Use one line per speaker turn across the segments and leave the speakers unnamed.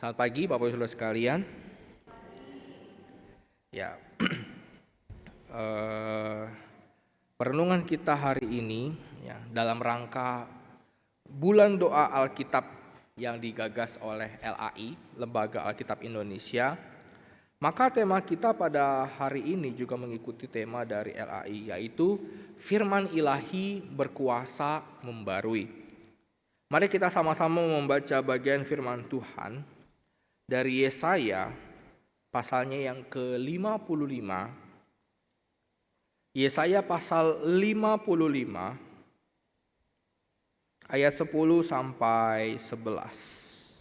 Selamat pagi Bapak Ibu Saudara sekalian. Ya, perenungan kita hari ini ya dalam rangka Bulan Doa Alkitab yang digagas oleh LAI, Lembaga Alkitab Indonesia. Maka tema kita pada hari ini juga mengikuti tema dari LAI, yaitu Firman Ilahi berkuasa membarui. Mari kita sama-sama membaca bagian firman Tuhan dari Yesaya pasalnya yang ke-55. Yesaya pasal 55 ayat 10 sampai 11.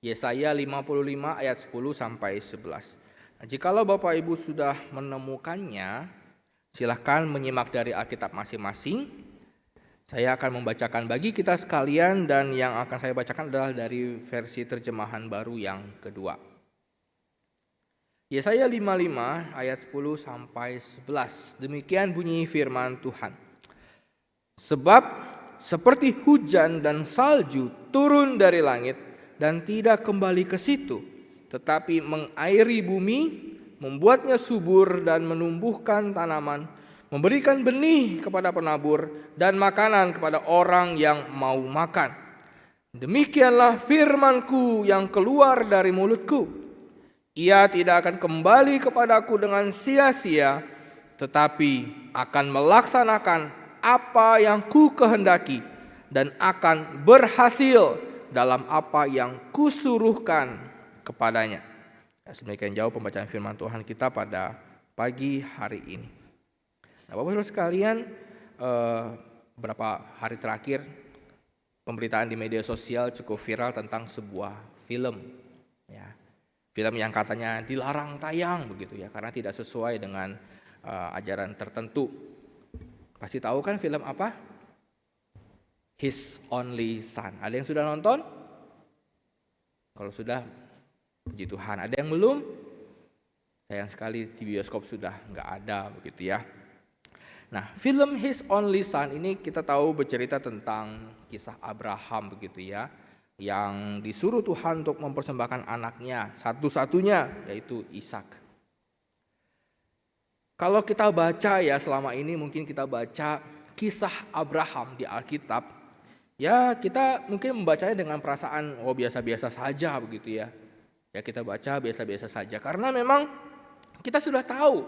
Yesaya 55 ayat 10 sampai 11. Nah, jikalau Bapak Ibu sudah menemukannya, silahkan menyimak dari Alkitab masing-masing. Saya akan membacakan bagi kita sekalian, dan yang akan saya bacakan adalah dari versi terjemahan baru yang kedua. Yesaya 55 ayat 10 sampai 11. Demikian bunyi firman Tuhan. Sebab seperti hujan dan salju turun dari langit dan tidak kembali ke situ, tetapi mengairi bumi, membuatnya subur dan menumbuhkan tanaman, memberikan benih kepada penabur dan makanan kepada orang yang mau makan. Demikianlah firman-Ku yang keluar dari mulut-Ku. Ia tidak akan kembali kepadaku dengan sia-sia, tetapi akan melaksanakan apa yang Ku kehendaki dan akan berhasil dalam apa yang Kusuruhkan kepadanya. Sedemikian jauh pembacaan firman Tuhan kita pada pagi hari ini. Nah, Bapak Ibu sekalian, beberapa hari terakhir pemberitaan di media sosial cukup viral tentang sebuah film, ya, film yang katanya dilarang tayang begitu ya, karena tidak sesuai dengan ajaran tertentu. Pasti tahu kan film apa? His Only Son. Ada yang sudah nonton? Kalau sudah, puji Tuhan. Ada yang belum? Sayang sekali di bioskop sudah nggak ada begitu ya. Nah, film His Only Son ini kita tahu bercerita tentang kisah Abraham begitu ya, yang disuruh Tuhan untuk mempersembahkan anaknya satu-satunya, yaitu Ishak. Kalau kita baca ya selama ini, mungkin kita baca kisah Abraham di Alkitab, ya kita mungkin membacanya dengan perasaan biasa-biasa saja begitu ya. Ya kita baca biasa-biasa saja karena memang kita sudah tahu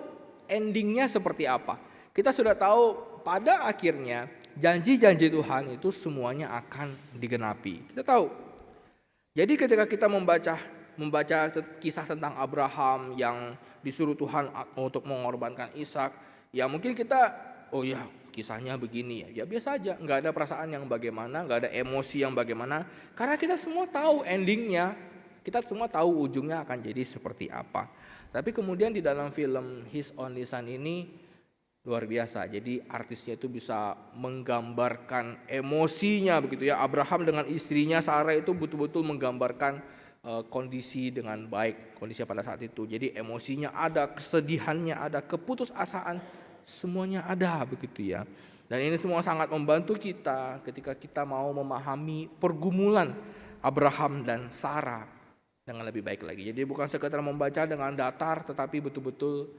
endingnya seperti apa. Kita sudah tahu pada akhirnya janji-janji Tuhan itu semuanya akan digenapi. Kita tahu. Jadi ketika kita membaca kisah tentang Abraham yang disuruh Tuhan untuk mengorbankan Ishak, ya mungkin kita kisahnya begini ya biasa aja, nggak ada perasaan yang bagaimana, nggak ada emosi yang bagaimana, karena kita semua tahu endingnya, kita semua tahu ujungnya akan jadi seperti apa. Tapi kemudian di dalam film His Only Son ini luar biasa, jadi artisnya itu bisa menggambarkan emosinya begitu ya. Abraham dengan istrinya Sarah itu betul-betul menggambarkan kondisi dengan baik, kondisi pada saat itu. Jadi emosinya ada, kesedihannya ada, keputusasaan, semuanya ada begitu ya. Dan ini semua sangat membantu kita ketika kita mau memahami pergumulan Abraham dan Sarah dengan lebih baik lagi. Jadi bukan sekedar membaca dengan datar, tetapi betul-betul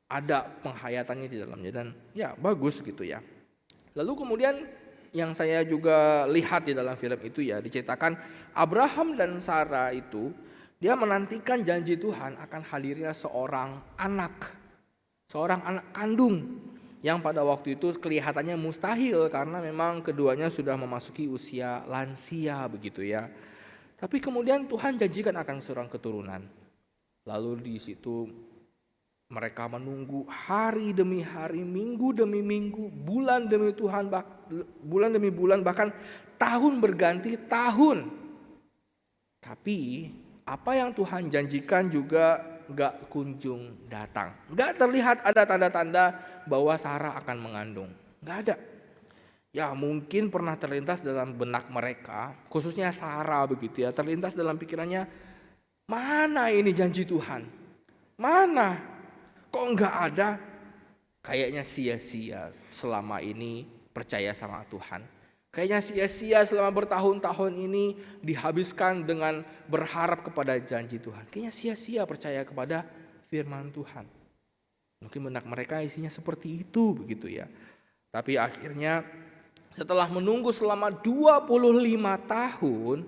ada penghayatannya di dalamnya, dan ya bagus gitu ya. Lalu kemudian yang saya juga lihat di dalam film itu ya, diceritakan Abraham dan Sarah itu dia menantikan janji Tuhan akan hadirnya seorang anak kandung yang pada waktu itu kelihatannya mustahil karena memang keduanya sudah memasuki usia lansia begitu ya. Tapi kemudian Tuhan janjikan akan seorang keturunan. Lalu di situ mereka menunggu hari demi hari, minggu demi minggu, bulan demi bulan, bahkan tahun berganti tahun. Tapi apa yang Tuhan janjikan juga gak kunjung datang. Gak terlihat ada tanda-tanda bahwa Sarah akan mengandung. Gak ada. Ya mungkin pernah terlintas dalam benak mereka, khususnya Sarah begitu ya, terlintas dalam pikirannya, mana ini janji Tuhan? Mana? Kok nggak ada? Kayaknya sia-sia selama ini percaya sama Tuhan. Kayaknya sia-sia selama bertahun-tahun ini dihabiskan dengan berharap kepada janji Tuhan. Kayaknya sia-sia percaya kepada firman Tuhan. Mungkin benak mereka isinya seperti itu begitu ya. Tapi akhirnya setelah menunggu selama 25 tahun,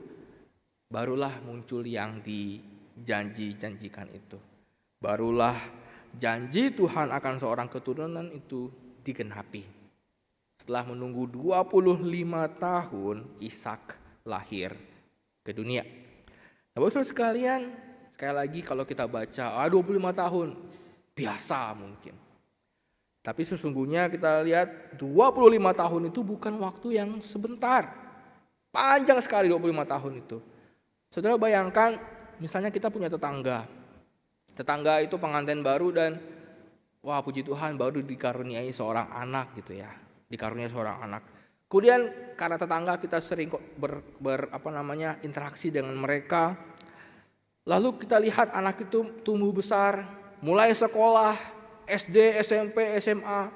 barulah muncul yang dijanji-janjikan itu. Barulah janji Tuhan akan seorang keturunan itu digenapi. Setelah menunggu 25 tahun, Ishak lahir ke dunia. Nah, Bapak sekalian, sekali lagi kalau kita baca 25 tahun, biasa mungkin. Tapi sesungguhnya kita lihat 25 tahun itu bukan waktu yang sebentar. Panjang sekali 25 tahun itu. Saudara bayangkan, misalnya kita punya tetangga. Tetangga itu pengantin baru dan wah puji Tuhan baru dikaruniai seorang anak gitu ya. Dikaruniai seorang anak. Kemudian karena tetangga kita sering interaksi dengan mereka. Lalu kita lihat anak itu tumbuh besar, mulai sekolah, SD, SMP, SMA,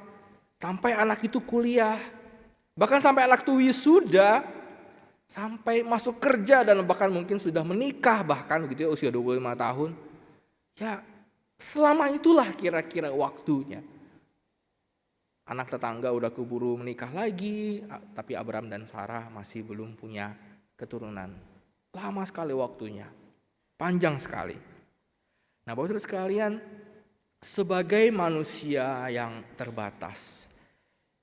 sampai anak itu kuliah. Bahkan sampai anak itu wisuda, sampai masuk kerja dan bahkan mungkin sudah menikah bahkan gitu ya usia 25 tahun. Ya, selama itulah kira-kira waktunya. Anak tetangga udah keburu menikah lagi, tapi Abraham dan Sarah masih belum punya keturunan. Lama sekali waktunya, panjang sekali. Nah, Bapak-Saudara sekalian, sebagai manusia yang terbatas,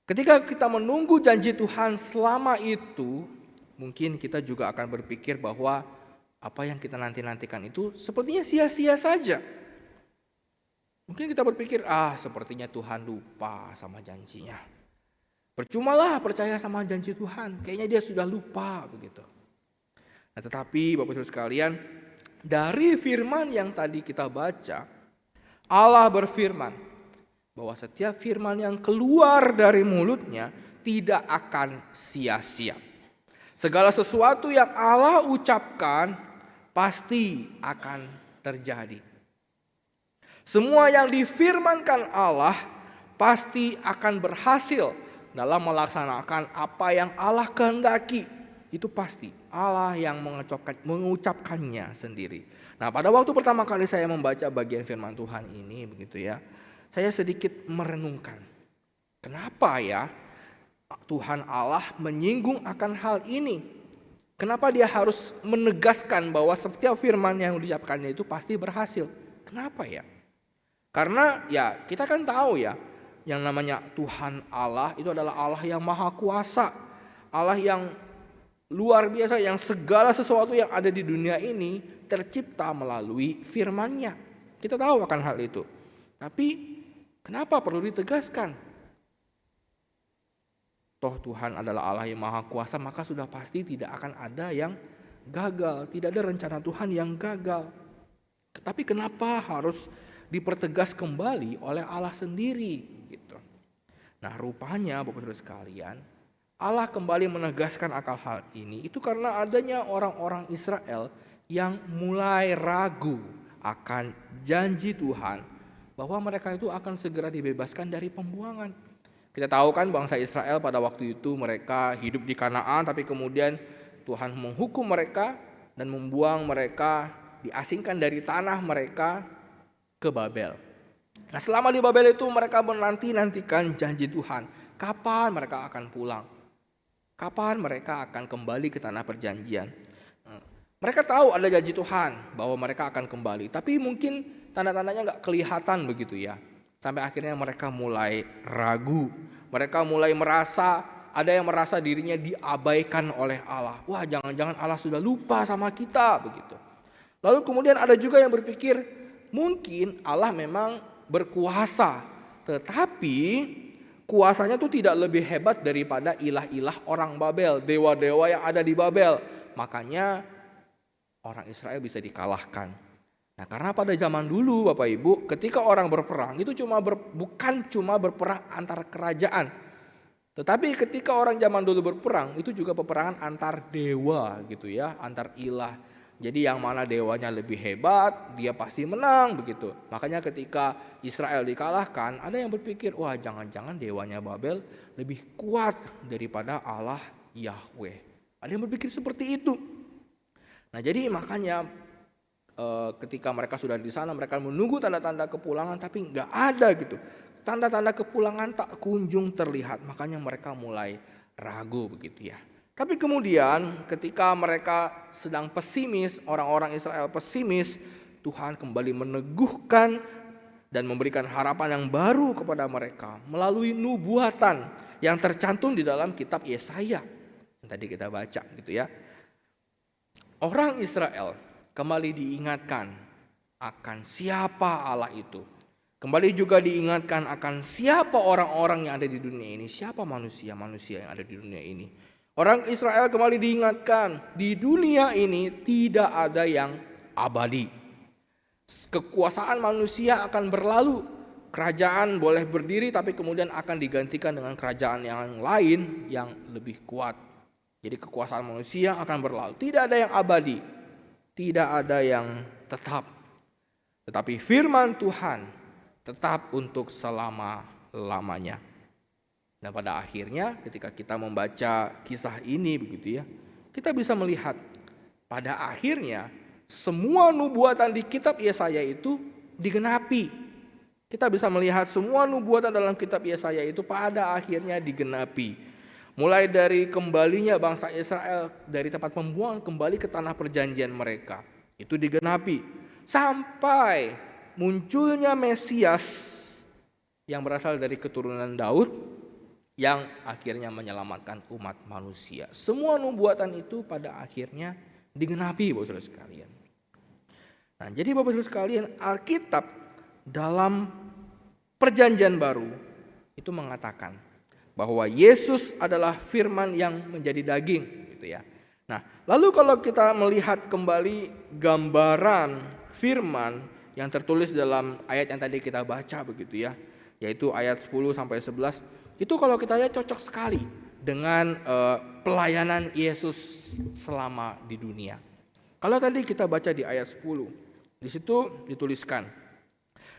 ketika kita menunggu janji Tuhan selama itu, mungkin kita juga akan berpikir bahwa apa yang kita nanti-nantikan itu sepertinya sia-sia saja. Mungkin kita berpikir, sepertinya Tuhan lupa sama janjinya. Percumalah percaya sama janji Tuhan, kayaknya dia sudah lupa begitu. Nah, tetapi Bapak-Saudara sekalian, dari firman yang tadi kita baca, Allah berfirman bahwa setiap firman yang keluar dari mulutnya tidak akan sia-sia. Segala sesuatu yang Allah ucapkan pasti akan terjadi. Semua yang difirmankan Allah pasti akan berhasil dalam melaksanakan apa yang Allah kehendaki. Itu pasti Allah yang mengucapkannya sendiri. Nah, pada waktu pertama kali saya membaca bagian firman Tuhan ini begitu ya, saya sedikit merenungkan. Kenapa ya Tuhan Allah menyinggung akan hal ini? Kenapa dia harus menegaskan bahwa setiap firman yang diucapkannya itu pasti berhasil? Kenapa ya? Karena ya kita kan tahu ya, yang namanya Tuhan Allah itu adalah Allah yang maha kuasa. Allah yang luar biasa, yang segala sesuatu yang ada di dunia ini tercipta melalui firman-Nya. Kita tahu akan hal itu. Tapi kenapa perlu ditegaskan? Toh Tuhan adalah Allah yang maha kuasa, maka sudah pasti tidak akan ada yang gagal. Tidak ada rencana Tuhan yang gagal. Tapi kenapa harus dipertegas kembali oleh Allah sendiri? Gitu. Nah, rupanya Bapak-Saudara sekalian, Allah kembali menegaskan akan hal ini itu karena adanya orang-orang Israel yang mulai ragu akan janji Tuhan bahwa mereka itu akan segera dibebaskan dari pembuangan. Kita tahu kan bangsa Israel pada waktu itu mereka hidup di Kanaan, tapi kemudian Tuhan menghukum mereka dan membuang mereka, diasingkan dari tanah mereka ke Babel. Nah, selama di Babel itu mereka menanti-nantikan janji Tuhan. Kapan mereka akan pulang? Kapan mereka akan kembali ke tanah perjanjian? Mereka tahu ada janji Tuhan bahwa mereka akan kembali, tapi mungkin tanda-tandanya nggak kelihatan begitu ya. Sampai akhirnya mereka mulai ragu. Mereka mulai merasa, ada yang merasa dirinya diabaikan oleh Allah. Wah, jangan-jangan Allah sudah lupa sama kita begitu. Lalu kemudian ada juga yang berpikir, mungkin Allah memang berkuasa, tetapi kuasanya itu tidak lebih hebat daripada ilah-ilah orang Babel, dewa-dewa yang ada di Babel. Makanya orang Israel bisa dikalahkan. Nah, karena pada zaman dulu Bapak Ibu, ketika orang berperang itu bukan cuma berperang antar kerajaan. Tetapi ketika orang zaman dulu berperang itu juga peperangan antar dewa gitu ya, antar ilah. Jadi yang mana dewanya lebih hebat, dia pasti menang begitu. Makanya ketika Israel dikalahkan, ada yang berpikir, wah jangan-jangan dewanya Babel lebih kuat daripada Allah Yahweh. Ada yang berpikir seperti itu. Nah jadi makanya ketika mereka sudah di sana, mereka menunggu tanda-tanda kepulangan, tapi nggak ada gitu. Tanda-tanda kepulangan tak kunjung terlihat, makanya mereka mulai ragu begitu ya. Tapi kemudian ketika mereka sedang pesimis, orang-orang Israel pesimis, Tuhan kembali meneguhkan dan memberikan harapan yang baru kepada mereka melalui nubuatan yang tercantum di dalam kitab Yesaya yang tadi kita baca gitu ya. Orang Israel kembali diingatkan akan siapa Allah itu. Kembali juga diingatkan akan siapa orang-orang yang ada di dunia ini, siapa manusia-manusia yang ada di dunia ini. Orang Israel kembali diingatkan, di dunia ini tidak ada yang abadi. Kekuasaan manusia akan berlalu. Kerajaan boleh berdiri tapi kemudian akan digantikan dengan kerajaan yang lain yang lebih kuat. Jadi kekuasaan manusia akan berlalu. Tidak ada yang abadi, tidak ada yang tetap. Tetapi firman Tuhan tetap untuk selama-lamanya. Dan pada akhirnya ketika kita membaca kisah ini begitu ya, kita bisa melihat pada akhirnya semua nubuatan di kitab Yesaya itu digenapi. Kita bisa melihat semua nubuatan dalam kitab Yesaya itu pada akhirnya digenapi. Mulai dari kembalinya bangsa Israel dari tempat pembuangan kembali ke tanah perjanjian mereka, itu digenapi. Sampai munculnya Mesias yang berasal dari keturunan Daud, yang akhirnya menyelamatkan umat manusia. Semua nubuatan itu pada akhirnya digenapi Bapak Saudara sekalian. Nah, jadi Bapak Saudara sekalian, Alkitab dalam perjanjian baru itu mengatakan bahwa Yesus adalah firman yang menjadi daging gitu ya. Nah, lalu kalau kita melihat kembali gambaran firman yang tertulis dalam ayat yang tadi kita baca begitu ya, yaitu ayat 10 sampai 11. Itu kalau kita lihat cocok sekali dengan pelayanan Yesus selama di dunia. Kalau tadi kita baca di ayat 10, di situ dituliskan,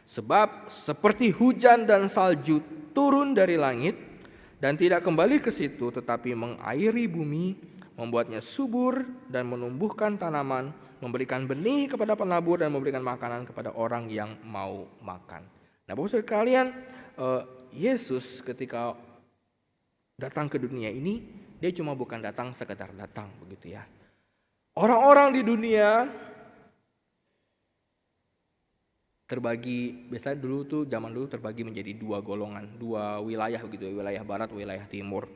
sebab seperti hujan dan salju turun dari langit dan tidak kembali ke situ tetapi mengairi bumi, membuatnya subur dan menumbuhkan tanaman, memberikan benih kepada penabur dan memberikan makanan kepada orang yang mau makan. Nah, Bapak Saudara kalian, Yesus ketika datang ke dunia ini, dia cuma bukan datang sekedar datang begitu ya. Orang-orang di dunia terbagi, biasanya zaman dulu terbagi menjadi dua golongan, dua wilayah begitu, wilayah barat, wilayah timur.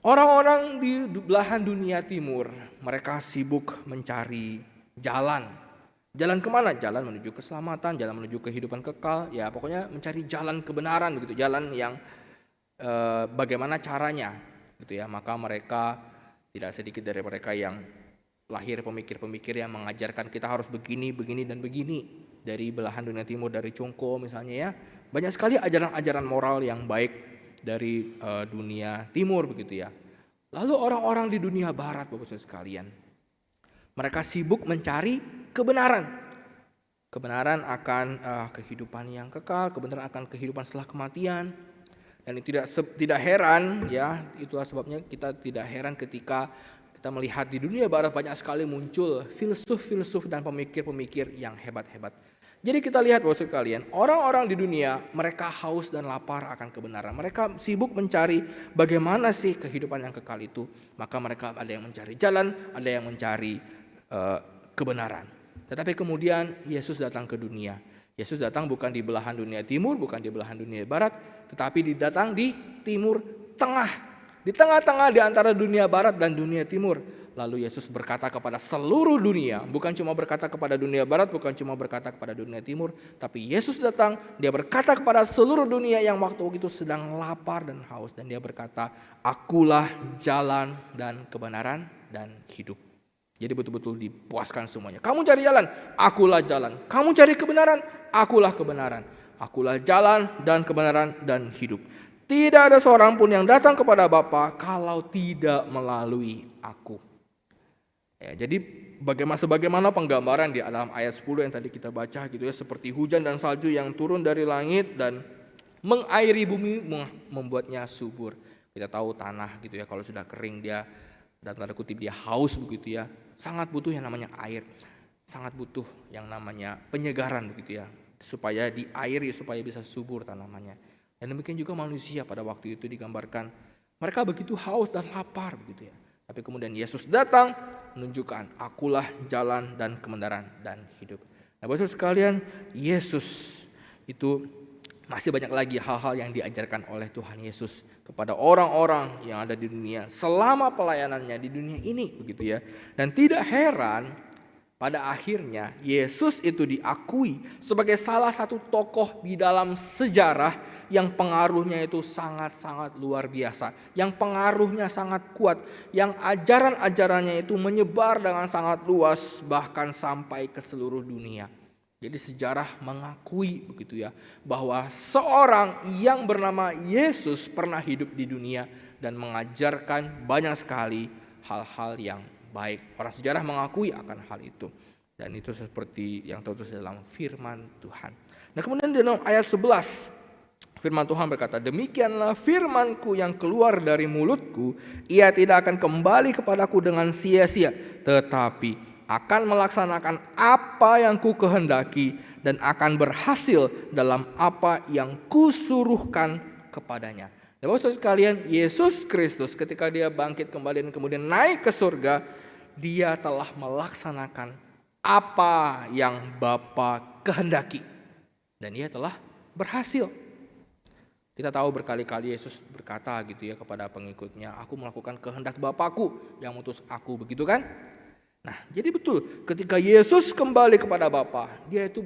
Orang-orang di belahan dunia timur, mereka sibuk mencari jalan. Jalan kemana? Jalan menuju keselamatan, jalan menuju kehidupan kekal. Ya pokoknya mencari jalan kebenaran begitu, jalan yang bagaimana caranya gitu ya. Maka mereka, tidak sedikit dari mereka yang lahir pemikir-pemikir yang mengajarkan kita harus begini, begini dan begini. Dari belahan dunia timur, dari Congko misalnya ya. Banyak sekali ajaran-ajaran moral yang baik dari dunia timur begitu ya. Lalu orang-orang di dunia barat Bapak Saudara sekalian, mereka sibuk mencari kebenaran. Kebenaran akan kehidupan yang kekal, kebenaran akan kehidupan setelah kematian. Dan tidak heran ya, itulah sebabnya kita tidak heran ketika kita melihat di dunia barat banyak sekali muncul filsuf-filsuf dan pemikir-pemikir yang hebat-hebat. Jadi kita lihat Bapak Saudara sekalian, orang-orang di dunia mereka haus dan lapar akan kebenaran. Mereka sibuk mencari bagaimana sih kehidupan yang kekal itu. Maka mereka ada yang mencari jalan, ada yang mencari kebenaran. Tetapi kemudian Yesus datang ke dunia. Yesus datang bukan di belahan dunia timur, bukan di belahan dunia barat, tetapi datang di timur tengah. Di tengah-tengah di antara dunia barat dan dunia timur. Lalu Yesus berkata kepada seluruh dunia, bukan cuma berkata kepada dunia barat, bukan cuma berkata kepada dunia timur, tapi Yesus datang, dia berkata kepada seluruh dunia yang waktu itu sedang lapar dan haus. Dan dia berkata, akulah jalan dan kebenaran dan hidup. Jadi betul-betul dipuaskan semuanya. Kamu cari jalan, akulah jalan. Kamu cari kebenaran, akulah kebenaran. Akulah jalan dan kebenaran dan hidup. Tidak ada seorang pun yang datang kepada Bapa kalau tidak melalui aku. Ya, jadi sebagaimana penggambaran di dalam ayat 10 yang tadi kita baca gitu ya, seperti hujan dan salju yang turun dari langit dan mengairi bumi, membuatnya subur. Kita tahu tanah gitu ya, kalau sudah kering dia, dan tanda kutip dia haus begitu ya, sangat butuh yang namanya air, sangat butuh yang namanya penyegaran begitu ya, supaya diairi, supaya bisa subur tanamannya. Dan demikian juga manusia pada waktu itu digambarkan, mereka begitu haus dan lapar begitu ya. Tapi kemudian Yesus datang menunjukkan, akulah jalan dan kebenaran dan hidup. Nah, Bapak sekalian, Yesus itu masih banyak lagi hal-hal yang diajarkan oleh Tuhan Yesus kepada orang-orang yang ada di dunia selama pelayanannya di dunia ini begitu ya. Dan tidak heran pada akhirnya Yesus itu diakui sebagai salah satu tokoh di dalam sejarah yang pengaruhnya itu sangat-sangat luar biasa, yang pengaruhnya sangat kuat, yang ajaran-ajarannya itu menyebar dengan sangat luas bahkan sampai ke seluruh dunia. Jadi sejarah mengakui begitu ya, bahwa seorang yang bernama Yesus pernah hidup di dunia dan mengajarkan banyak sekali hal-hal yang baik. Orang sejarah mengakui akan hal itu. Dan itu seperti yang tertulis dalam firman Tuhan. Nah, kemudian di dalam ayat 11 firman Tuhan berkata, demikianlah firmanku yang keluar dari mulutku, ia tidak akan kembali kepadaku dengan sia-sia, tetapi akan melaksanakan apa yang ku kehendaki dan akan berhasil dalam apa yang kusuruhkan kepadanya. Dan Bapak sekalian, Yesus Kristus ketika dia bangkit kembali dan kemudian naik ke surga, dia telah melaksanakan apa yang Bapa kehendaki. Dan dia telah berhasil. Kita tahu berkali-kali Yesus berkata gitu ya kepada pengikutnya, aku melakukan kehendak Bapakku yang mengutus aku, begitu kan? Nah, jadi betul ketika Yesus kembali kepada Bapa, dia itu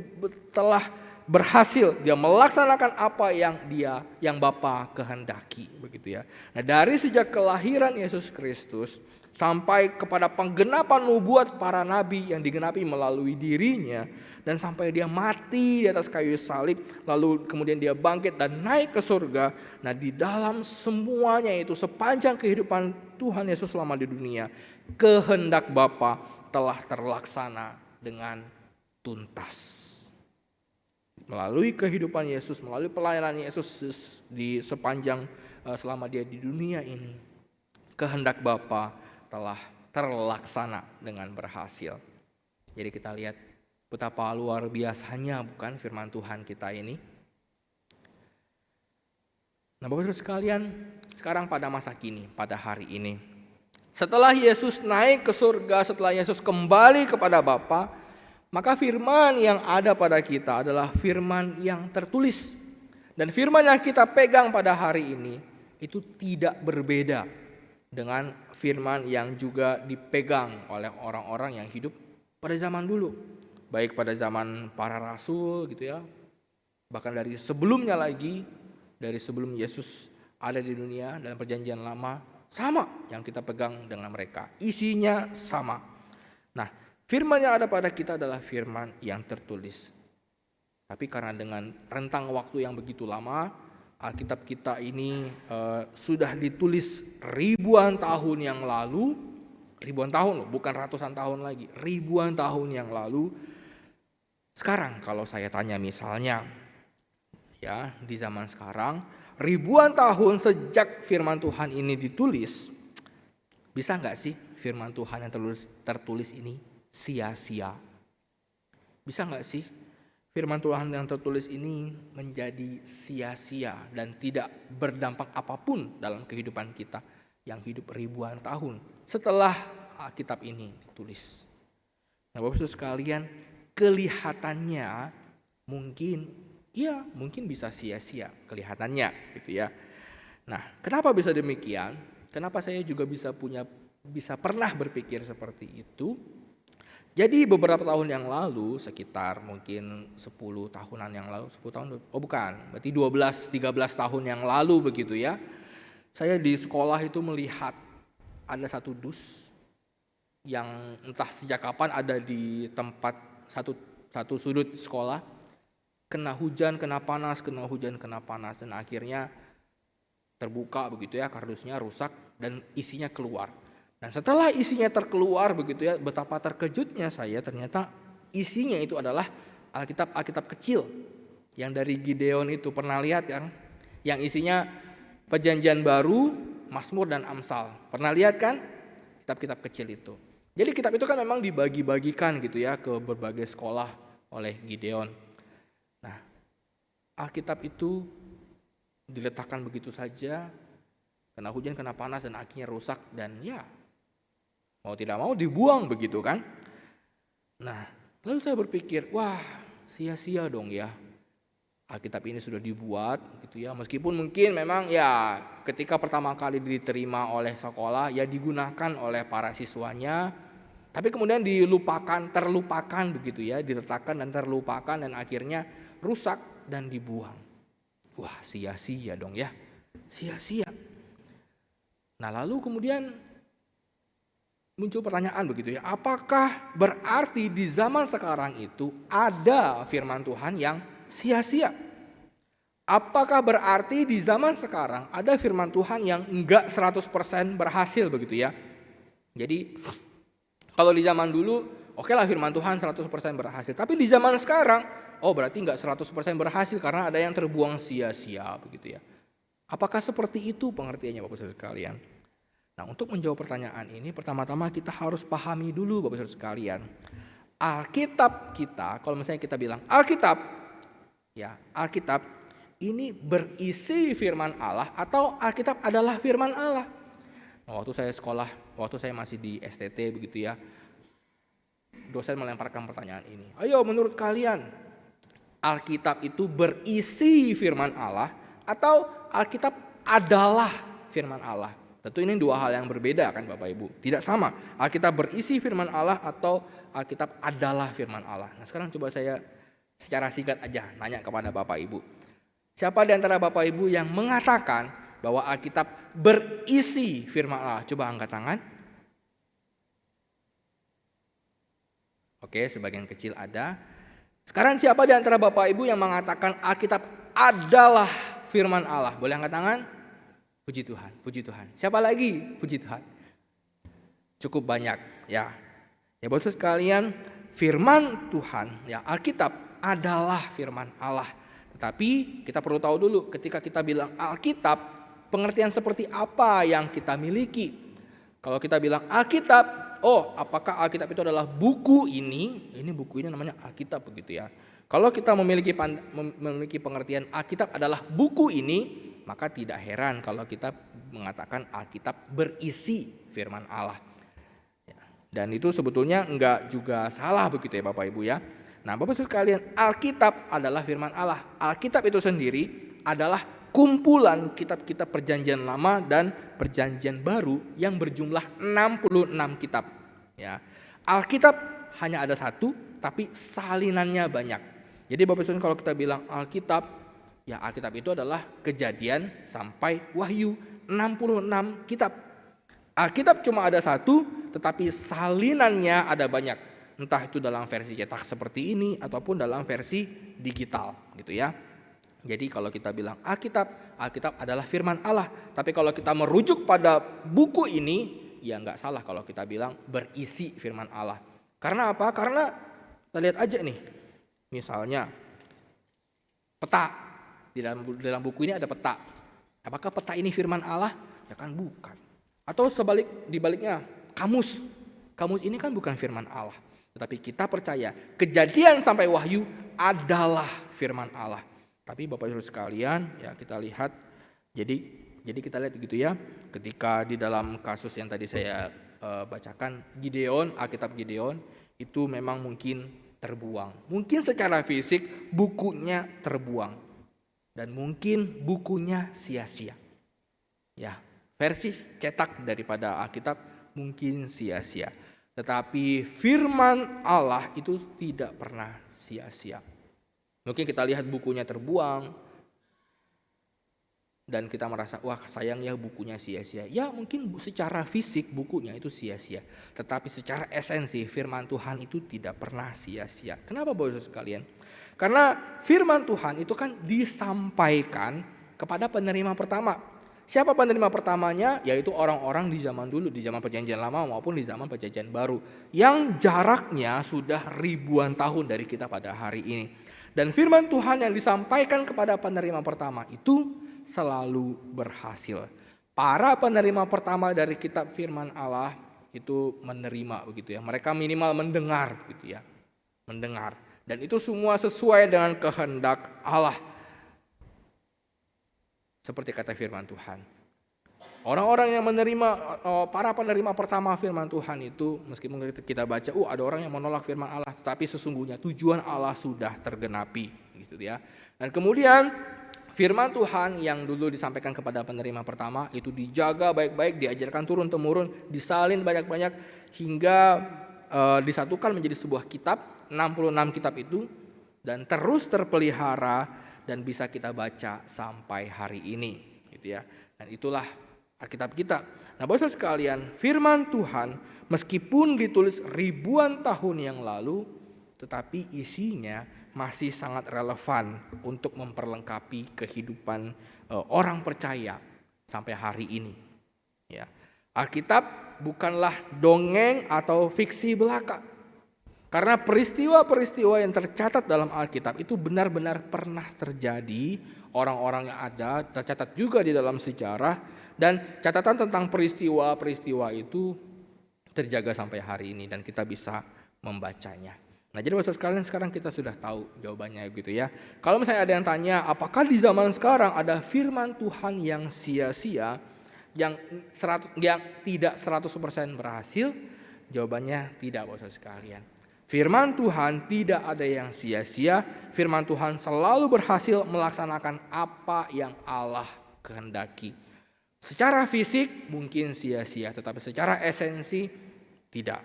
telah berhasil, dia melaksanakan apa yang Bapa kehendaki, begitu ya. Nah, dari sejak kelahiran Yesus Kristus sampai kepada penggenapan nubuat para nabi yang digenapi melalui dirinya, dan sampai dia mati di atas kayu salib, lalu kemudian dia bangkit dan naik ke surga. Nah, di dalam semuanya itu sepanjang kehidupan Tuhan Yesus selama di dunia, kehendak Bapa telah terlaksana dengan tuntas. Melalui kehidupan Yesus, melalui pelayanan Yesus di sepanjang selama dia di dunia ini, kehendak Bapa telah terlaksana dengan berhasil. Jadi kita lihat betapa luar biasanya bukan firman Tuhan kita ini. Nah, Bapak Saudara sekalian, sekarang pada masa kini, pada hari ini, setelah Yesus naik ke surga, setelah Yesus kembali kepada Bapa, maka firman yang ada pada kita adalah firman yang tertulis. Dan firman yang kita pegang pada hari ini itu tidak berbeda dengan firman yang juga dipegang oleh orang-orang yang hidup pada zaman dulu. Baik pada zaman para rasul gitu ya, bahkan dari sebelumnya lagi, dari sebelum Yesus ada di dunia dalam perjanjian lama, sama yang kita pegang dengan mereka, isinya sama. Nah, firman yang ada pada kita adalah firman yang tertulis. Tapi karena dengan rentang waktu yang begitu lama, Alkitab kita ini sudah ditulis ribuan tahun yang lalu, ribuan tahun loh, bukan ratusan tahun lagi, ribuan tahun yang lalu. Sekarang kalau saya tanya misalnya, ya di zaman sekarang, ribuan tahun sejak firman Tuhan ini ditulis, bisa nggak sih firman Tuhan yang tertulis ini sia-sia? Bisa nggak sih firman Tuhan yang tertulis ini menjadi sia-sia dan tidak berdampak apapun dalam kehidupan kita yang hidup ribuan tahun setelah kitab ini ditulis? Nah, Bapak Saudara sekalian, kelihatannya mungkin bisa sia-sia kelihatannya gitu ya. Nah, kenapa bisa demikian? Kenapa saya juga bisa pernah berpikir seperti itu? Jadi beberapa tahun yang lalu, sekitar mungkin 10 tahunan yang lalu, 10 tahun, oh bukan, berarti 12-13 tahun yang lalu begitu ya. Saya di sekolah itu melihat ada satu dus yang entah sejak kapan ada di tempat satu sudut sekolah, kena hujan, kena panas, dan akhirnya terbuka begitu ya, kardusnya rusak dan isinya keluar. Dan setelah isinya terkeluar begitu ya, betapa terkejutnya saya, ternyata isinya itu adalah Alkitab kecil yang dari Gideon itu. Pernah lihat kan? Yang isinya Perjanjian Baru, Mazmur dan Amsal. Pernah lihat kan? Kitab-kitab kecil itu. Jadi kitab itu kan memang dibagi-bagikan gitu ya ke berbagai sekolah oleh Gideon. Nah, Alkitab itu diletakkan begitu saja, kena hujan, kena panas, dan akhirnya rusak, dan ya mau tidak mau dibuang begitu kan. Nah, lalu saya berpikir, wah sia-sia dong ya Alkitab ini sudah dibuat gitu ya. Meskipun mungkin memang ya ketika pertama kali diterima oleh sekolah ya digunakan oleh para siswanya, tapi kemudian terlupakan begitu ya, diletakkan dan terlupakan dan akhirnya rusak dan dibuang. Wah, sia-sia dong ya. Sia-sia. Nah, lalu kemudian muncul pertanyaan begitu ya. Apakah berarti di zaman sekarang itu ada firman Tuhan yang sia-sia? Apakah berarti di zaman sekarang ada firman Tuhan yang enggak 100% berhasil begitu ya? Jadi kalau di zaman dulu oke lah firman Tuhan 100% berhasil. Tapi di zaman sekarang berarti enggak 100% berhasil karena ada yang terbuang sia-sia begitu ya. Apakah seperti itu pengertiannya Bapak Saudara sekalian? Nah, untuk menjawab pertanyaan ini pertama-tama kita harus pahami dulu Bapak Saudara sekalian. Alkitab kita, kalau misalnya kita bilang Alkitab ini berisi firman Allah atau Alkitab adalah firman Allah. Nah, waktu saya masih di STT begitu ya, dosen melemparkan pertanyaan ini. Ayo menurut kalian Alkitab itu berisi firman Allah atau Alkitab adalah firman Allah? Tentu ini dua hal yang berbeda kan Bapak Ibu. Tidak sama. Alkitab berisi firman Allah atau Alkitab adalah firman Allah. Nah, sekarang coba saya secara singkat aja nanya kepada Bapak Ibu. Siapa di antara Bapak Ibu yang mengatakan bahwa Alkitab berisi firman Allah? Coba angkat tangan. Oke, sebagian kecil ada. Sekarang siapa di antara Bapak Ibu yang mengatakan Alkitab adalah firman Allah? Boleh angkat tangan? Puji Tuhan, puji Tuhan. Siapa lagi? Puji Tuhan. Cukup banyak ya. Ya Bapak sekalian, firman Tuhan ya Alkitab adalah firman Allah. Tetapi kita perlu tahu dulu ketika kita bilang Alkitab, pengertian seperti apa yang kita miliki. Kalau kita bilang Alkitab, apakah Alkitab itu adalah buku ini? Ini buku ini namanya Alkitab begitu ya. Kalau kita memiliki pengertian Alkitab adalah buku ini, maka tidak heran kalau kita mengatakan Alkitab berisi firman Allah. Dan itu sebetulnya enggak juga salah begitu ya Bapak Ibu ya. Nah Bapak Ibu sekalian, Alkitab adalah firman Allah. Alkitab itu sendiri adalah kumpulan kitab-kitab Perjanjian Lama dan Perjanjian Baru yang berjumlah 66 kitab. Ya, Alkitab hanya ada satu, tapi salinannya banyak. Jadi Bapak Ibu kalau kita bilang Alkitab, ya Alkitab itu adalah Kejadian sampai Wahyu, 66 kitab. Alkitab cuma ada satu, tetapi salinannya ada banyak. Entah itu dalam versi cetak seperti ini ataupun dalam versi digital gitu ya. Jadi kalau kita bilang Alkitab adalah firman Allah. Tapi kalau kita merujuk pada buku ini, ya nggak salah kalau kita bilang berisi firman Allah. Karena apa? Karena kita lihat aja nih. Misalnya peta. Di dalam buku ini ada peta. Apakah peta ini firman Allah? Ya kan bukan. Atau dibaliknya, kamus. Kamus ini kan bukan firman Allah. Tetapi kita percaya Kejadian sampai Wahyu adalah firman Allah. Tapi Bapak Ibu sekalian, ya kita lihat. Jadi kita lihat begitu ya. Ketika di dalam kasus yang tadi saya bacakan, Alkitab Gideon itu memang mungkin terbuang. Mungkin secara fisik bukunya terbuang. Dan mungkin bukunya sia-sia. Ya, versi cetak daripada Alkitab mungkin sia-sia. Tetapi firman Allah itu tidak pernah sia-sia. Mungkin kita lihat bukunya terbuang dan kita merasa wah sayang ya bukunya sia-sia. Ya mungkin secara fisik bukunya itu sia-sia. Tetapi secara esensi firman Tuhan itu tidak pernah sia-sia. Kenapa Bapak Ibu sekalian? Karena firman Tuhan itu kan disampaikan kepada penerima pertama. Siapa penerima pertamanya? Yaitu orang-orang di zaman dulu, di zaman Perjanjian Lama maupun di zaman Perjanjian Baru, yang jaraknya sudah ribuan tahun dari kita pada hari ini. Dan firman Tuhan yang disampaikan kepada penerima pertama itu selalu berhasil. Para penerima pertama dari kitab firman Allah itu menerima begitu ya. Mereka minimal mendengar begitu ya. Mendengar. Dan itu semua sesuai dengan kehendak Allah. Seperti kata firman Tuhan. Orang-orang yang menerima, para penerima pertama firman Tuhan itu, meskipun kita baca, ada orang yang menolak firman Allah, tapi sesungguhnya tujuan Allah sudah tergenapi, gitu ya. Dan kemudian firman Tuhan yang dulu disampaikan kepada penerima pertama itu dijaga baik-baik, diajarkan turun-temurun, disalin banyak-banyak hingga disatukan menjadi sebuah kitab, 66 kitab itu, dan terus terpelihara dan bisa kita baca sampai hari ini, gitu ya. Dan itulah Alkitab kita. Nah, Bapak sekalian, firman Tuhan meskipun ditulis ribuan tahun yang lalu, tetapi isinya masih sangat relevan untuk memperlengkapi kehidupan orang percaya sampai hari ini. Ya, Alkitab bukanlah dongeng atau fiksi belaka. Karena peristiwa-peristiwa yang tercatat dalam Alkitab itu benar-benar pernah terjadi, orang-orang yang ada tercatat juga di dalam sejarah, dan catatan tentang peristiwa-peristiwa itu terjaga sampai hari ini dan kita bisa membacanya. Nah, jadi Bapak sekalian, sekarang kita sudah tahu jawabannya gitu ya. Kalau misalnya ada yang tanya, apakah di zaman sekarang ada firman Tuhan yang sia-sia, yang tidak 100% berhasil? Jawabannya tidak, Bapak sekalian. Firman Tuhan tidak ada yang sia-sia. Firman Tuhan selalu berhasil melaksanakan apa yang Allah kehendaki. Secara fisik mungkin sia-sia, tetapi secara esensi tidak.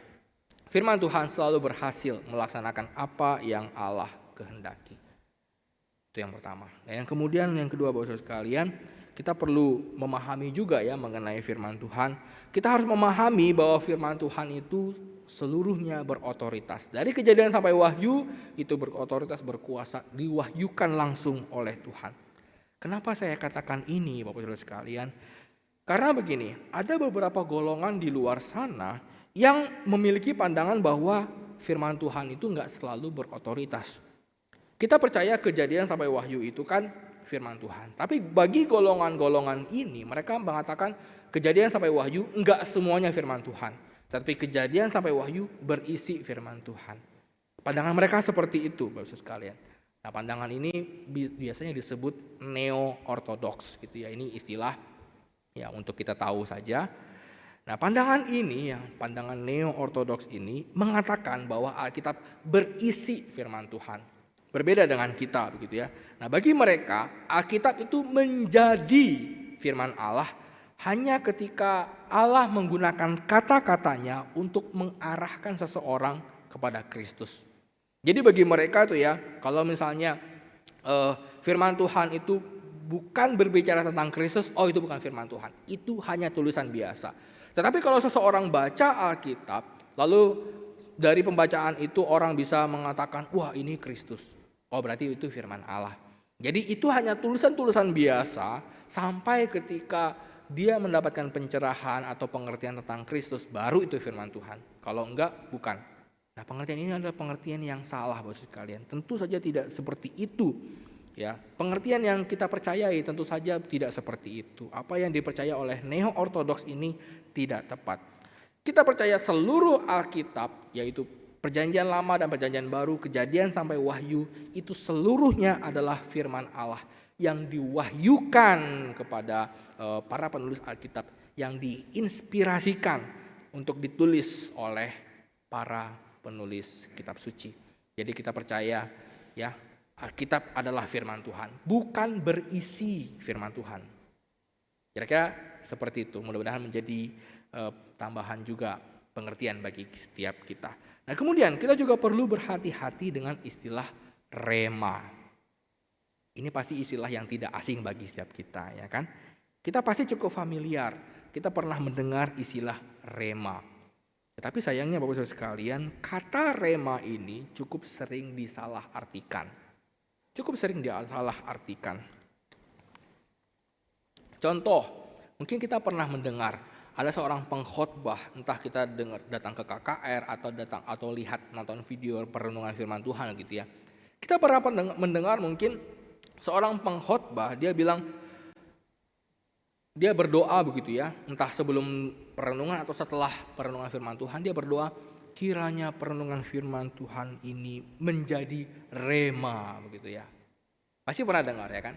Firman Tuhan selalu berhasil melaksanakan apa yang Allah kehendaki. Itu yang pertama. Nah, yang kedua Bapak sekalian, kita perlu memahami juga ya mengenai firman Tuhan. Kita harus memahami bahwa firman Tuhan itu seluruhnya berotoritas. Dari Kejadian sampai Wahyu itu berotoritas, berkuasa, diwahyukan langsung oleh Tuhan. Kenapa saya katakan ini Bapak Saudara sekalian? Karena begini, ada beberapa golongan di luar sana yang memiliki pandangan bahwa firman Tuhan itu enggak selalu berotoritas. Kita percaya Kejadian sampai Wahyu itu kan firman Tuhan. Tapi bagi golongan-golongan ini mereka mengatakan Kejadian sampai Wahyu enggak semuanya firman Tuhan. Tapi Kejadian sampai Wahyu berisi firman Tuhan. Pandangan mereka seperti itu, Bapak sekalian. Nah, pandangan ini biasanya disebut neo-ortodoks gitu ya. Ini istilah ya untuk kita tahu saja. Nah, pandangan neo-ortodoks ini mengatakan bahwa Alkitab berisi firman Tuhan. Berbeda dengan kita begitu ya. Nah, bagi mereka Alkitab itu menjadi firman Allah hanya ketika Allah menggunakan kata-katanya untuk mengarahkan seseorang kepada Kristus. Jadi bagi mereka itu ya, kalau misalnya firman Tuhan itu bukan berbicara tentang Kristus, itu bukan firman Tuhan. Itu hanya tulisan biasa. Tetapi kalau seseorang baca Alkitab, lalu dari pembacaan itu orang bisa mengatakan, wah ini Kristus. Berarti itu firman Allah. Jadi itu hanya tulisan-tulisan biasa sampai ketika dia mendapatkan pencerahan atau pengertian tentang Kristus, baru itu firman Tuhan. Kalau enggak, bukan. Nah, pengertian ini adalah pengertian yang salah Bapak sekalian. Tentu saja tidak seperti itu. Ya, pengertian yang kita percayai tentu saja tidak seperti itu. Apa yang dipercaya oleh neo-ortodoks ini tidak tepat. Kita percaya seluruh Alkitab, yaitu Perjanjian Lama dan Perjanjian Baru, Kejadian sampai Wahyu, itu seluruhnya adalah firman Allah yang diwahyukan kepada para penulis Alkitab, yang diinspirasikan untuk ditulis oleh para penulis kitab suci. Jadi kita percaya ya, Alkitab adalah firman Tuhan, bukan berisi firman Tuhan. Kira-kira seperti itu, mudah-mudahan menjadi tambahan juga pengertian bagi setiap kita. Nah, kemudian kita juga perlu berhati-hati dengan istilah rema. Ini pasti istilah yang tidak asing bagi setiap kita, ya kan? Kita pasti cukup familiar. Kita pernah mendengar istilah rema. Tetapi sayangnya Bapak Saudara sekalian, kata rema ini cukup sering disalahartikan. Contoh, Mungkin kita pernah mendengar ada seorang pengkhotbah, entah kita datang ke KKR atau lihat nonton video perenungan firman Tuhan gitu ya. Kita pernah mendengar mungkin seorang pengkhotbah dia bilang, dia berdoa begitu ya, entah sebelum perenungan atau setelah perenungan firman Tuhan, dia berdoa, kiranya perenungan firman Tuhan ini menjadi rema begitu ya. Pasti pernah dengar ya kan?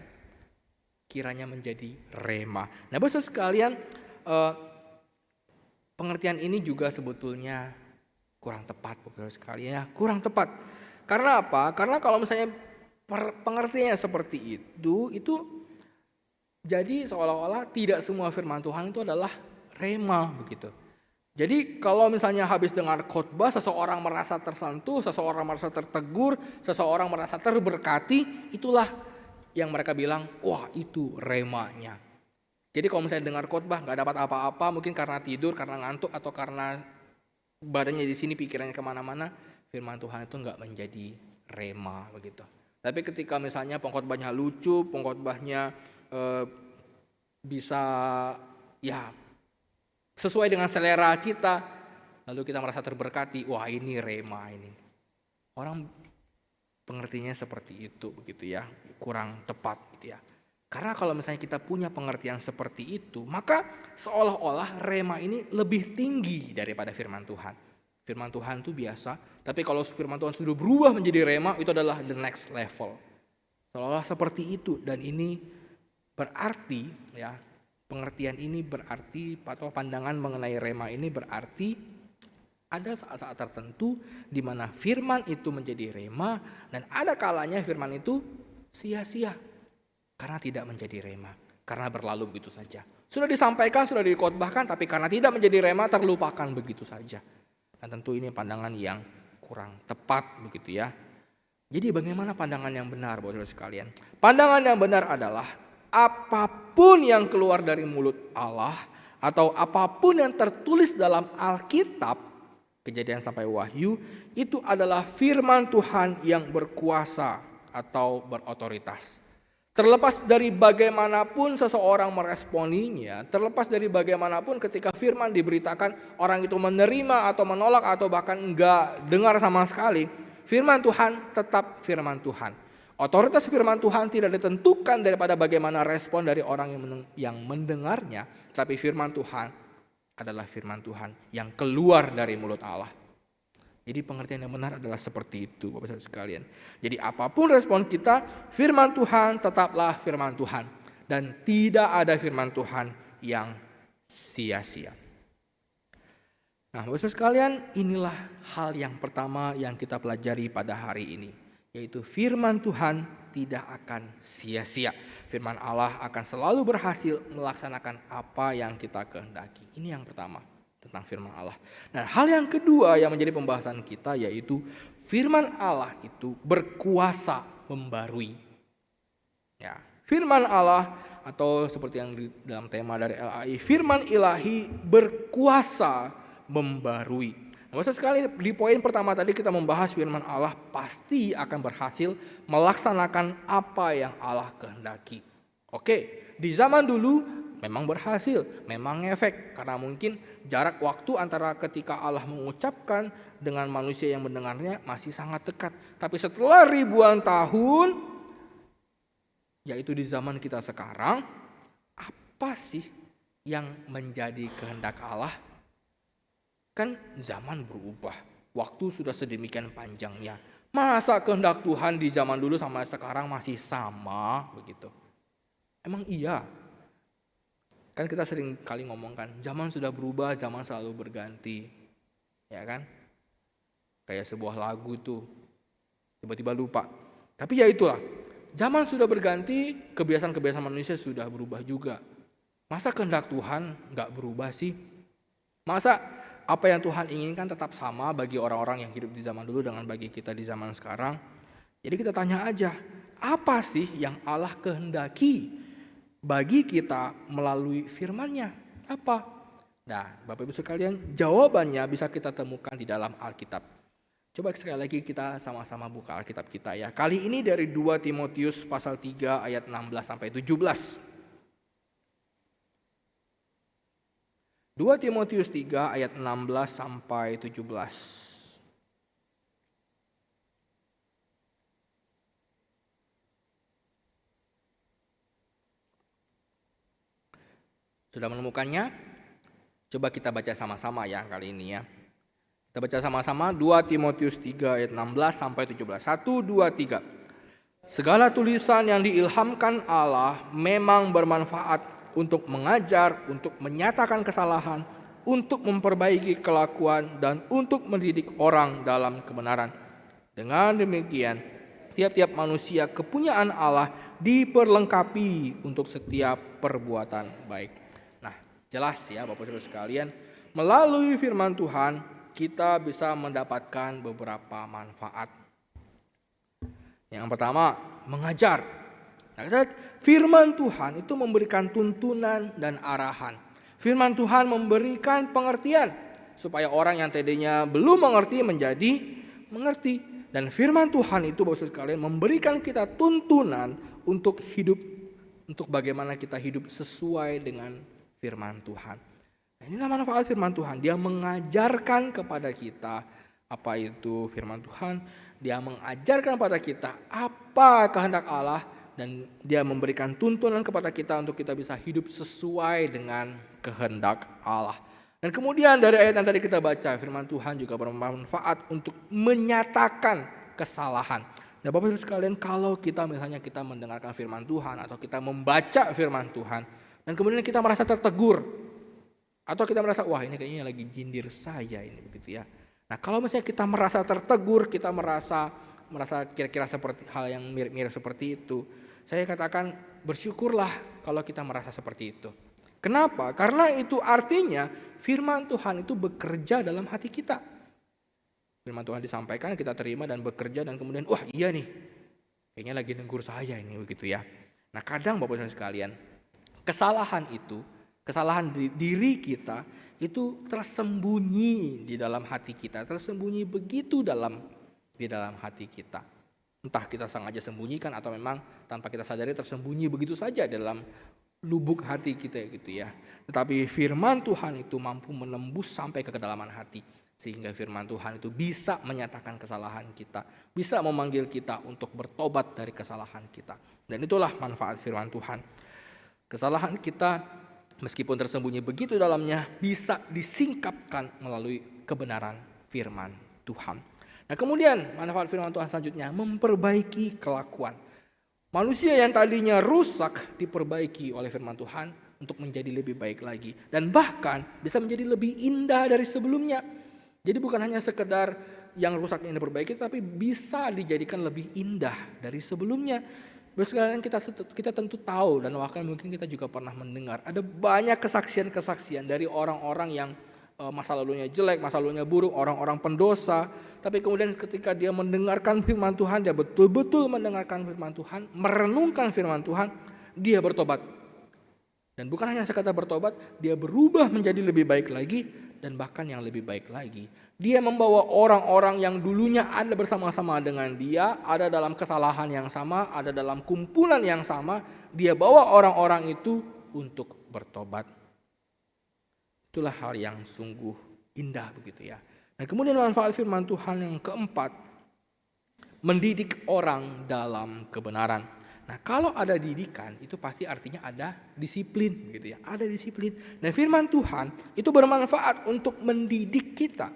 Kiranya menjadi rema. Nah, Bapak sekalian, pengertian ini juga sebetulnya kurang tepat, Bapak sekalian ya, kurang tepat. Karena apa? Karena kalau misalnya pengertiannya seperti itu jadi seolah-olah tidak semua firman Tuhan itu adalah rema begitu. Jadi kalau misalnya habis dengar khotbah, seseorang merasa tersentuh, seseorang merasa tertegur, seseorang merasa terberkati, itulah yang mereka bilang, wah itu remanya. Jadi kalau misalnya dengar khotbah nggak dapat apa-apa, mungkin karena tidur, karena ngantuk, atau karena badannya di sini, pikirannya kemana-mana, firman Tuhan itu nggak menjadi rema begitu. Tapi ketika misalnya pengkhotbahnya lucu, pengkhotbahnya bisa ya sesuai dengan selera kita, lalu kita merasa terberkati, wah ini rema ini. Orang pengertiannya seperti itu begitu ya, kurang tepat gitu ya. Karena kalau misalnya kita punya pengertian seperti itu, maka seolah-olah rema ini lebih tinggi daripada firman Tuhan. Firman Tuhan itu biasa, tapi kalau firman Tuhan sudah berubah menjadi rema, itu adalah the next level. Seolah-olah seperti itu, dan ini berarti ya, pengertian ini berarti atau pandangan mengenai rema ini berarti ada saat-saat tertentu di mana firman itu menjadi rema, dan ada kalanya firman itu sia-sia karena tidak menjadi rema, karena berlalu begitu saja. Sudah disampaikan, sudah dikhotbahkan, tapi karena tidak menjadi rema terlupakan begitu saja. Dan tentu ini pandangan yang kurang tepat begitu ya. Jadi bagaimana pandangan yang benar, Bapak sekalian? Pandangan yang benar adalah apapun yang keluar dari mulut Allah atau apapun yang tertulis dalam Alkitab, Kejadian sampai Wahyu, itu adalah firman Tuhan yang berkuasa atau berotoritas. Terlepas dari bagaimanapun seseorang meresponinya, terlepas dari bagaimanapun ketika firman diberitakan, orang itu menerima atau menolak atau bahkan enggak dengar sama sekali, firman Tuhan tetap firman Tuhan. Otoritas firman Tuhan tidak ditentukan daripada bagaimana respon dari orang yang mendengarnya, tapi firman Tuhan adalah firman Tuhan yang keluar dari mulut Allah. Jadi pengertian yang benar adalah seperti itu, Bapak Saudara sekalian. Jadi apapun respon kita, firman Tuhan tetaplah firman Tuhan, dan tidak ada firman Tuhan yang sia-sia. Nah, Bapak Saudara sekalian, inilah hal yang pertama yang kita pelajari pada hari ini, yaitu firman Tuhan tidak akan sia-sia. Firman Allah akan selalu berhasil melaksanakan apa yang kita kehendaki. Ini yang pertama tentang firman Allah. Nah, hal yang kedua yang menjadi pembahasan kita yaitu firman Allah itu berkuasa membarui. Ya, firman Allah atau seperti yang dalam tema dari LAI, firman ilahi berkuasa membarui. Maksud sekali di poin pertama tadi kita membahas firman Allah pasti akan berhasil melaksanakan apa yang Allah kehendaki. Oke, di zaman dulu memang berhasil, memang efek karena mungkin jarak waktu antara ketika Allah mengucapkan dengan manusia yang mendengarnya masih sangat dekat. Tapi setelah ribuan tahun, yaitu di zaman kita sekarang, apa sih yang menjadi kehendak Allah? Kan zaman berubah, waktu sudah sedemikian panjangnya. Masa kehendak Tuhan di zaman dulu sama sekarang masih sama begitu? Emang iya? Kan kita sering kali ngomongkan, zaman sudah berubah, zaman selalu berganti. Ya kan? Kayak sebuah lagu tuh, tiba-tiba lupa. Tapi ya itulah, zaman sudah berganti, kebiasaan-kebiasaan manusia sudah berubah juga. Masa kehendak Tuhan gak berubah sih? Masa apa yang Tuhan inginkan tetap sama bagi orang-orang yang hidup di zaman dulu dengan bagi kita di zaman sekarang? Jadi kita tanya aja, apa sih yang Allah kehendaki bagi kita melalui firman-Nya? Apa? Nah, Bapak Ibu sekalian, jawabannya bisa kita temukan di dalam Alkitab. Coba sekali lagi kita sama-sama buka Alkitab kita ya. Kali ini dari 2 Timotius pasal 3 ayat 16 sampai 17. 2 Timotius 3 ayat 16 sampai 17. Sudah menemukannya? Coba kita baca sama-sama ya kali ini ya. Kita baca sama-sama 2 Timotius 3 ayat 16 sampai 17. 1, 2, 3. Segala tulisan yang diilhamkan Allah memang bermanfaat untuk mengajar, untuk menyatakan kesalahan, untuk memperbaiki kelakuan, dan untuk mendidik orang dalam kebenaran. Dengan demikian, tiap-tiap manusia kepunyaan Allah diperlengkapi untuk setiap perbuatan baik. Nah, jelas ya Bapak Saudara sekalian, melalui firman Tuhan kita bisa mendapatkan beberapa manfaat. Yang pertama, mengajar. Nah, firman Tuhan itu memberikan tuntunan dan arahan. Firman Tuhan memberikan pengertian supaya orang yang tadinya belum mengerti menjadi mengerti. Dan firman Tuhan itu Bapak Saudara sekalian memberikan kita tuntunan untuk hidup, untuk bagaimana kita hidup sesuai dengan firman Tuhan. Nah, inilah manfaat firman Tuhan. Dia mengajarkan kepada kita apa itu firman Tuhan. Dia mengajarkan kepada kita apa kehendak Allah, dan dia memberikan tuntunan kepada kita untuk kita bisa hidup sesuai dengan kehendak Allah. Dan kemudian dari ayat yang tadi kita baca, firman Tuhan juga bermanfaat untuk menyatakan kesalahan. Nah Bapak Ibu sekalian, kalau kita misalnya kita mendengarkan firman Tuhan atau kita membaca firman Tuhan dan kemudian kita merasa tertegur atau kita merasa wah ini kayaknya lagi jindir saya ini begitu ya. Nah kalau misalnya kita merasa tertegur, kita merasa kira-kira seperti hal yang mirip-mirip seperti itu, saya katakan bersyukurlah kalau kita merasa seperti itu. Kenapa? Karena itu artinya firman Tuhan itu bekerja dalam hati kita. Firman Tuhan disampaikan, kita terima dan bekerja, dan kemudian wah iya nih, kayaknya lagi negur saya ini begitu ya. Nah kadang Bapak Ibu sekalian, kesalahan diri kita itu tersembunyi di dalam hati kita, tersembunyi begitu di dalam hati kita. Entah kita sengaja sembunyikan atau memang tanpa kita sadari tersembunyi begitu saja dalam lubuk hati kita gitu ya. Tetapi firman Tuhan itu mampu menembus sampai ke kedalaman hati, sehingga firman Tuhan itu bisa menyatakan kesalahan kita, bisa memanggil kita untuk bertobat dari kesalahan kita. Dan itulah manfaat firman Tuhan. Kesalahan kita meskipun tersembunyi begitu dalamnya bisa disingkapkan melalui kebenaran firman Tuhan. Nah kemudian manfaat firman Tuhan selanjutnya memperbaiki kelakuan. Manusia yang tadinya rusak diperbaiki oleh firman Tuhan untuk menjadi lebih baik lagi. Dan bahkan bisa menjadi lebih indah dari sebelumnya. Jadi bukan hanya sekedar yang rusak ini diperbaiki, tapi bisa dijadikan lebih indah dari sebelumnya. Sekalian kita tentu tahu dan bahkan mungkin kita juga pernah mendengar ada banyak kesaksian-kesaksian dari orang-orang yang masa lalunya jelek, masa lalunya buruk, orang-orang pendosa. Tapi kemudian ketika dia mendengarkan firman Tuhan, dia betul-betul mendengarkan firman Tuhan, merenungkan firman Tuhan, dia bertobat. Dan bukan hanya sekadar bertobat, dia berubah menjadi lebih baik lagi, dan bahkan yang lebih baik lagi. Dia membawa orang-orang yang dulunya ada bersama-sama dengan dia, ada dalam kesalahan yang sama, ada dalam kumpulan yang sama, dia bawa orang-orang itu untuk bertobat. Itulah hal yang sungguh indah begitu ya. Dan kemudian manfaat firman Tuhan yang keempat, mendidik orang dalam kebenaran. Nah kalau ada didikan itu pasti artinya ada disiplin gitu ya, ada disiplin. Dan firman Tuhan itu bermanfaat untuk mendidik kita.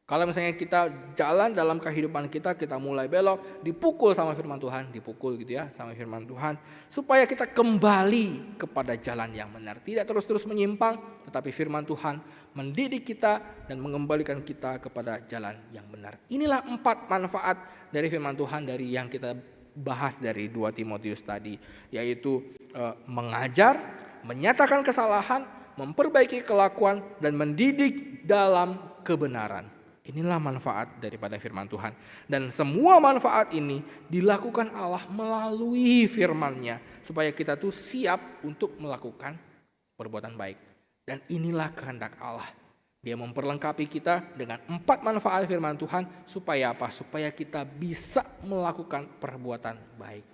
Kalau misalnya kita jalan dalam kehidupan kita, kita mulai belok, dipukul sama firman Tuhan, dipukul gitu ya sama firman Tuhan, supaya kita kembali kepada jalan yang benar, tidak terus-terus menyimpang, tetapi firman Tuhan mendidik kita dan mengembalikan kita kepada jalan yang benar. Inilah 4 manfaat dari firman Tuhan dari yang kita bahas dari 2 Timotius tadi, yaitu mengajar, menyatakan kesalahan, memperbaiki kelakuan, dan mendidik dalam kebenaran. Inilah manfaat daripada firman Tuhan. Dan semua manfaat ini dilakukan Allah melalui firman-Nya, supaya kita tuh siap untuk melakukan perbuatan baik. Dan inilah kehendak Allah. Dia memperlengkapi kita dengan 4 manfaat firman Tuhan. Supaya apa? Supaya kita bisa melakukan perbuatan baik.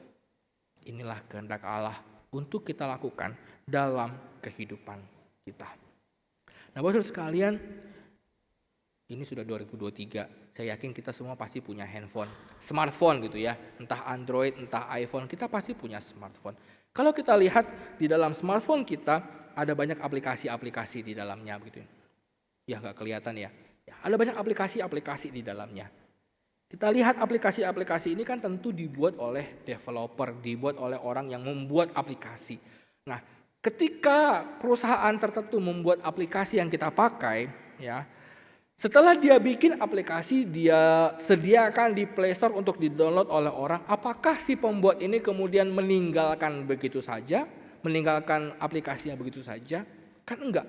Inilah kehendak Allah untuk kita lakukan dalam kehidupan kita. Nah, Bapak Saudara sekalian, ini sudah 2023. Saya yakin kita semua pasti punya handphone, smartphone gitu ya. Entah Android, entah iPhone, kita pasti punya smartphone. Kalau kita lihat di dalam smartphone kita ada banyak aplikasi-aplikasi di dalamnya begitu. Ya nggak kelihatan ya. Ada banyak aplikasi-aplikasi di dalamnya. Kita lihat aplikasi-aplikasi ini kan tentu dibuat oleh developer, dibuat oleh orang yang membuat aplikasi. Nah, ketika perusahaan tertentu membuat aplikasi yang kita pakai, ya, setelah dia bikin aplikasi, dia sediakan di Play Store untuk di-download oleh orang, apakah si pembuat ini kemudian meninggalkan begitu saja, meninggalkan aplikasinya begitu saja? Kan enggak.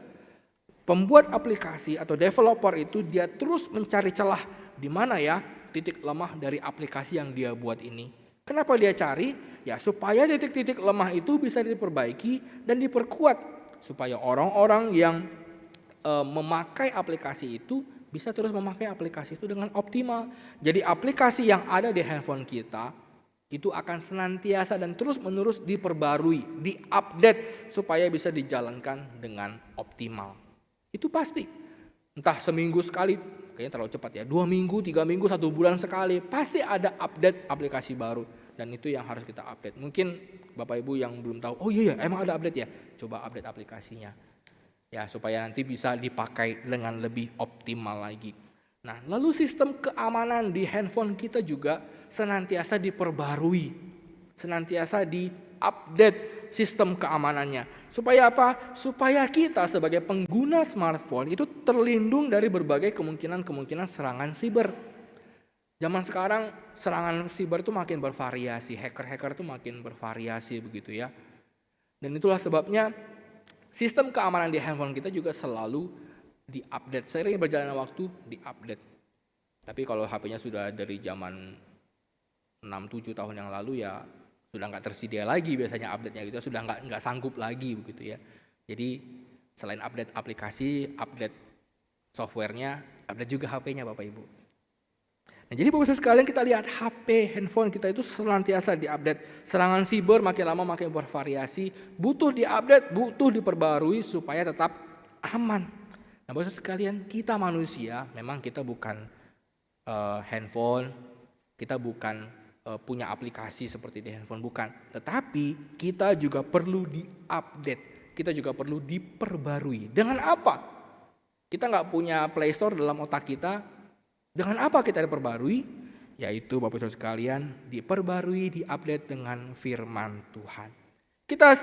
Pembuat aplikasi atau developer itu dia terus mencari celah di mana ya titik lemah dari aplikasi yang dia buat ini. Kenapa dia cari? Ya supaya titik-titik lemah itu bisa diperbaiki dan diperkuat. Supaya orang-orang yang memakai aplikasi itu bisa terus memakai aplikasi itu dengan optimal. Jadi aplikasi yang ada di handphone kita itu akan senantiasa dan terus-menerus diperbarui, diupdate supaya bisa dijalankan dengan optimal. Itu pasti. Entah seminggu sekali, kayaknya terlalu cepat ya, 2 minggu, 3 minggu, 1 bulan sekali, pasti ada update aplikasi baru. Dan itu yang harus kita update. Mungkin Bapak Ibu yang belum tahu, oh iya emang ada update ya, coba update aplikasinya. Ya supaya nanti bisa dipakai dengan lebih optimal lagi. Nah lalu sistem keamanan di handphone kita juga senantiasa diperbarui, senantiasa diupdate sistem keamanannya. Supaya apa? Supaya kita sebagai pengguna smartphone itu terlindung dari berbagai kemungkinan serangan siber. Zaman sekarang serangan siber itu makin bervariasi, hacker-hacker itu makin bervariasi begitu ya. Dan itulah sebabnya sistem keamanan di handphone kita juga selalu diupdate. Seiring berjalannya waktu diupdate. Tapi kalau HP-nya sudah dari zaman 6-7 tahun yang lalu ya sudah nggak tersedia lagi biasanya update-nya gitu, sudah nggak sanggup lagi begitu ya. Jadi selain update aplikasi, update softwarenya, update juga HP-nya Bapak Ibu. Nah, jadi Bapak Ibu sekalian kita lihat HP, handphone kita itu senantiasa diupdate. Serangan siber makin lama makin bervariasi, butuh diupdate, butuh diperbarui supaya tetap aman. Nah Bapak Ibu sekalian, kita manusia, memang kita bukan handphone, kita bukan punya aplikasi seperti di handphone, bukan. Tetapi kita juga perlu diupdate, kita juga perlu diperbarui. Dengan apa? Kita nggak punya Play Store dalam otak kita. Dengan apa kita diperbarui? Yaitu Bapak Ibu sekalian diperbarui, diupdate dengan firman Tuhan. Kita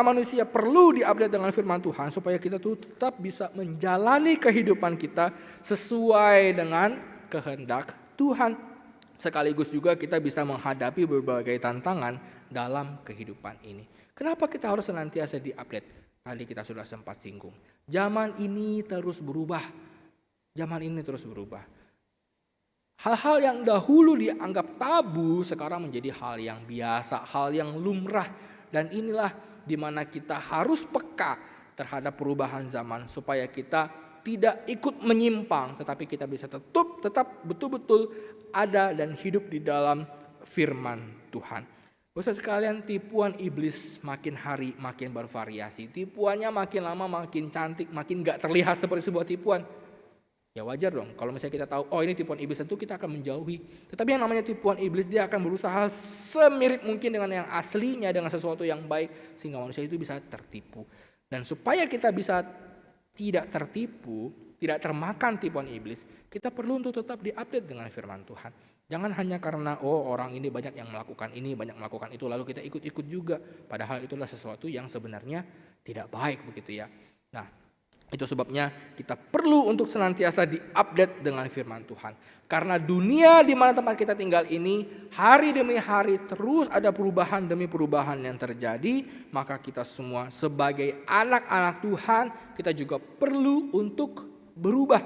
manusia perlu diupdate dengan firman Tuhan supaya kita tuh tetap bisa menjalani kehidupan kita sesuai dengan kehendak Tuhan. Sekaligus juga kita bisa menghadapi berbagai tantangan dalam kehidupan ini. Kenapa kita harus senantiasa diupdate? Tadi kita sudah sempat singgung. Zaman ini terus berubah. Zaman ini terus berubah. Hal-hal yang dahulu dianggap tabu sekarang menjadi hal yang biasa, hal yang lumrah. Dan inilah di mana kita harus peka terhadap perubahan zaman supaya kita tidak ikut menyimpang, tetapi kita bisa tetap betul-betul ada dan hidup di dalam firman Tuhan. Bapak sekalian, tipuan iblis makin hari makin bervariasi. Tipuannya makin lama makin cantik, makin gak terlihat seperti sebuah tipuan. Ya wajar dong, kalau misalnya kita tahu, oh ini tipuan iblis, tentu kita akan menjauhi. Tetapi yang namanya tipuan iblis, dia akan berusaha semirip mungkin dengan yang aslinya, dengan sesuatu yang baik, sehingga manusia itu bisa tertipu. Dan supaya kita bisa tidak tertipu, tidak termakan tipuan iblis, kita perlu untuk tetap diupdate dengan firman Tuhan. Jangan hanya karena, oh orang ini banyak yang melakukan ini, banyak melakukan itu, lalu kita ikut-ikut juga. Padahal itulah sesuatu yang sebenarnya tidak baik begitu ya. Nah, itu sebabnya kita perlu untuk senantiasa diupdate dengan firman Tuhan. Karena dunia di mana tempat kita tinggal ini hari demi hari terus ada perubahan demi perubahan yang terjadi. Maka kita semua sebagai anak-anak Tuhan kita juga perlu untuk berubah.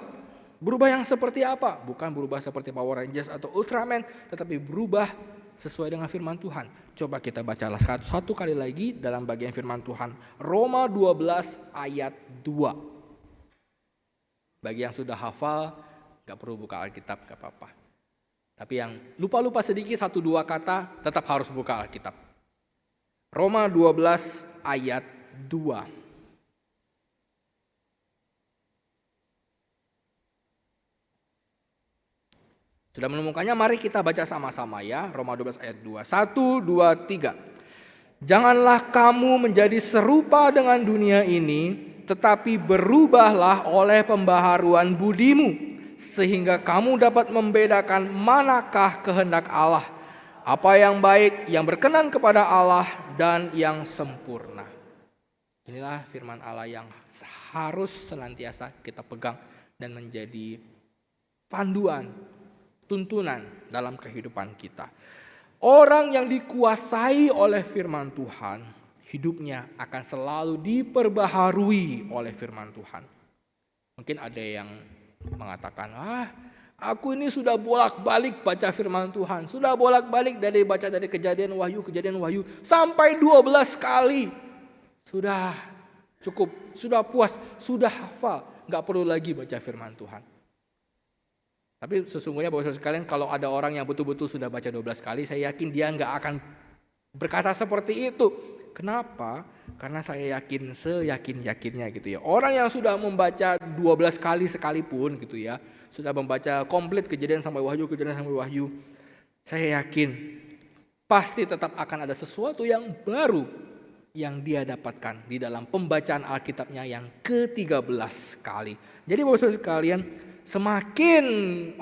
Berubah yang seperti apa? Bukan berubah seperti Power Rangers atau Ultraman, tetapi berubah sesuai dengan firman Tuhan. Coba kita bacalah satu kali lagi dalam bagian firman Tuhan. Roma 12 ayat 2. Bagi yang sudah hafal, gak perlu buka Alkitab, gak apa-apa. Tapi yang lupa-lupa sedikit 1-2 kata, tetap harus buka Alkitab. Roma 12 ayat 2. Sudah menemukannya? Mari kita baca sama-sama ya. Roma 12 ayat 2. 1, 2, 3. Janganlah kamu menjadi serupa dengan dunia ini, tetapi berubahlah oleh pembaharuan budimu, sehingga kamu dapat membedakan manakah kehendak Allah, apa yang baik, yang berkenan kepada Allah, dan yang sempurna. Inilah firman Allah yang harus senantiasa kita pegang dan menjadi panduan, tuntunan dalam kehidupan kita. Orang yang dikuasai oleh firman Tuhan, hidupnya akan selalu diperbaharui oleh firman Tuhan. Mungkin ada yang mengatakan, aku ini sudah bolak-balik baca firman Tuhan. Sudah bolak-balik baca dari kejadian wahyu, sampai 12 kali. Sudah cukup, sudah puas, sudah hafal. Gak perlu lagi baca firman Tuhan. Tapi sesungguhnya Bapak Saudara sekalian, kalau ada orang yang betul-betul sudah baca 12 kali, saya yakin dia gak akan berkata seperti itu. Kenapa? Karena saya yakin seyakin-yakinnya gitu ya. Orang yang sudah membaca 12 kali sekalipun gitu ya, sudah membaca komplit kejadian sampai wahyu, saya yakin pasti tetap akan ada sesuatu yang baru yang dia dapatkan di dalam pembacaan Alkitabnya yang ke-13 kali. Jadi Bapak Saudara sekalian, semakin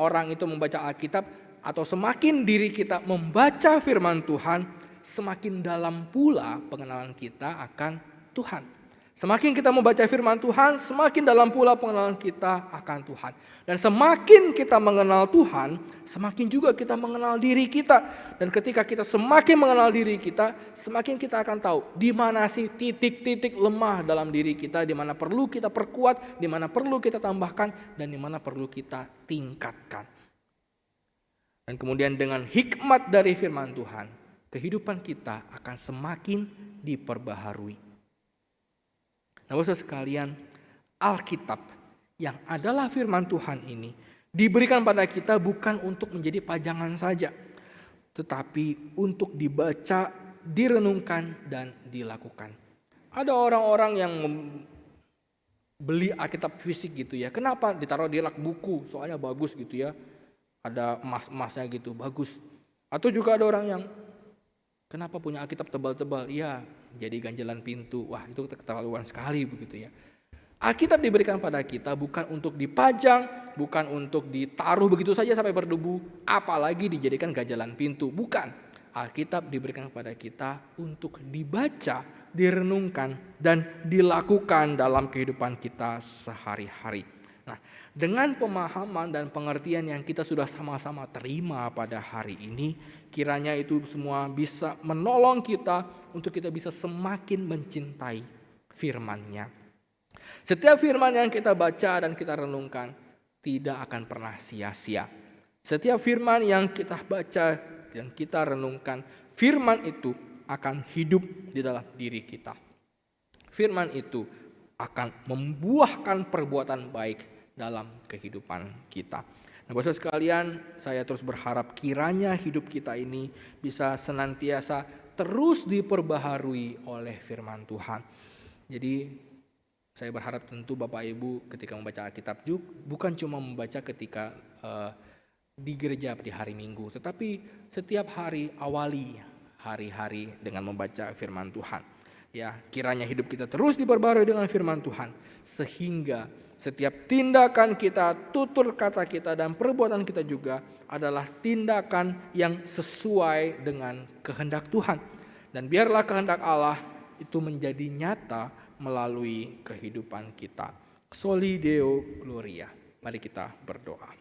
orang itu membaca Alkitab atau semakin diri kita membaca firman Tuhan, semakin dalam pula pengenalan kita akan Tuhan. Semakin kita membaca firman Tuhan, semakin dalam pula pengenalan kita akan Tuhan. Dan semakin kita mengenal Tuhan, semakin juga kita mengenal diri kita. Dan ketika kita semakin mengenal diri kita, semakin kita akan tahu di mana sih titik-titik lemah dalam diri kita, di mana perlu kita perkuat, di mana perlu kita tambahkan, dan di mana perlu kita tingkatkan. Dan kemudian dengan hikmat dari firman Tuhan, kehidupan kita akan semakin diperbaharui. Nah, Bapak sekalian, Alkitab yang adalah firman Tuhan ini diberikan pada kita bukan untuk menjadi pajangan saja, tetapi untuk dibaca, direnungkan, dan dilakukan. Ada orang-orang yang beli Alkitab fisik gitu ya. Kenapa? Ditaruh di rak buku, soalnya bagus gitu ya. Ada emas-emasnya gitu, bagus. Atau juga ada orang yang, kenapa punya Alkitab tebal-tebal? Iya, jadi ganjalan pintu. Wah, itu keterlaluan sekali begitu ya. Alkitab diberikan pada kita bukan untuk dipajang, bukan untuk ditaruh begitu saja sampai berdebu, apalagi dijadikan ganjalan pintu. Bukan. Alkitab diberikan pada kita untuk dibaca, direnungkan, dan dilakukan dalam kehidupan kita sehari-hari. Nah, dengan pemahaman dan pengertian yang kita sudah sama-sama terima pada hari ini, kiranya itu semua bisa menolong kita untuk kita bisa semakin mencintai firman-Nya. Setiap firman yang kita baca dan kita renungkan tidak akan pernah sia-sia. Setiap firman yang kita baca dan kita renungkan, firman itu akan hidup di dalam diri kita. Firman itu akan membuahkan perbuatan baik dalam kehidupan kita. Nah, Bapak sekalian, saya terus berharap kiranya hidup kita ini bisa senantiasa terus diperbaharui oleh firman Tuhan. Jadi saya berharap tentu Bapak Ibu ketika membaca Alkitab juga bukan cuma membaca ketika di gereja di hari Minggu, tetapi setiap hari awali hari-hari dengan membaca firman Tuhan. Ya, kiranya hidup kita terus diperbarui dengan firman Tuhan sehingga setiap tindakan kita, tutur kata kita, dan perbuatan kita juga adalah tindakan yang sesuai dengan kehendak Tuhan. Dan biarlah kehendak Allah itu menjadi nyata melalui kehidupan kita. Soli Deo Gloria. Mari kita berdoa.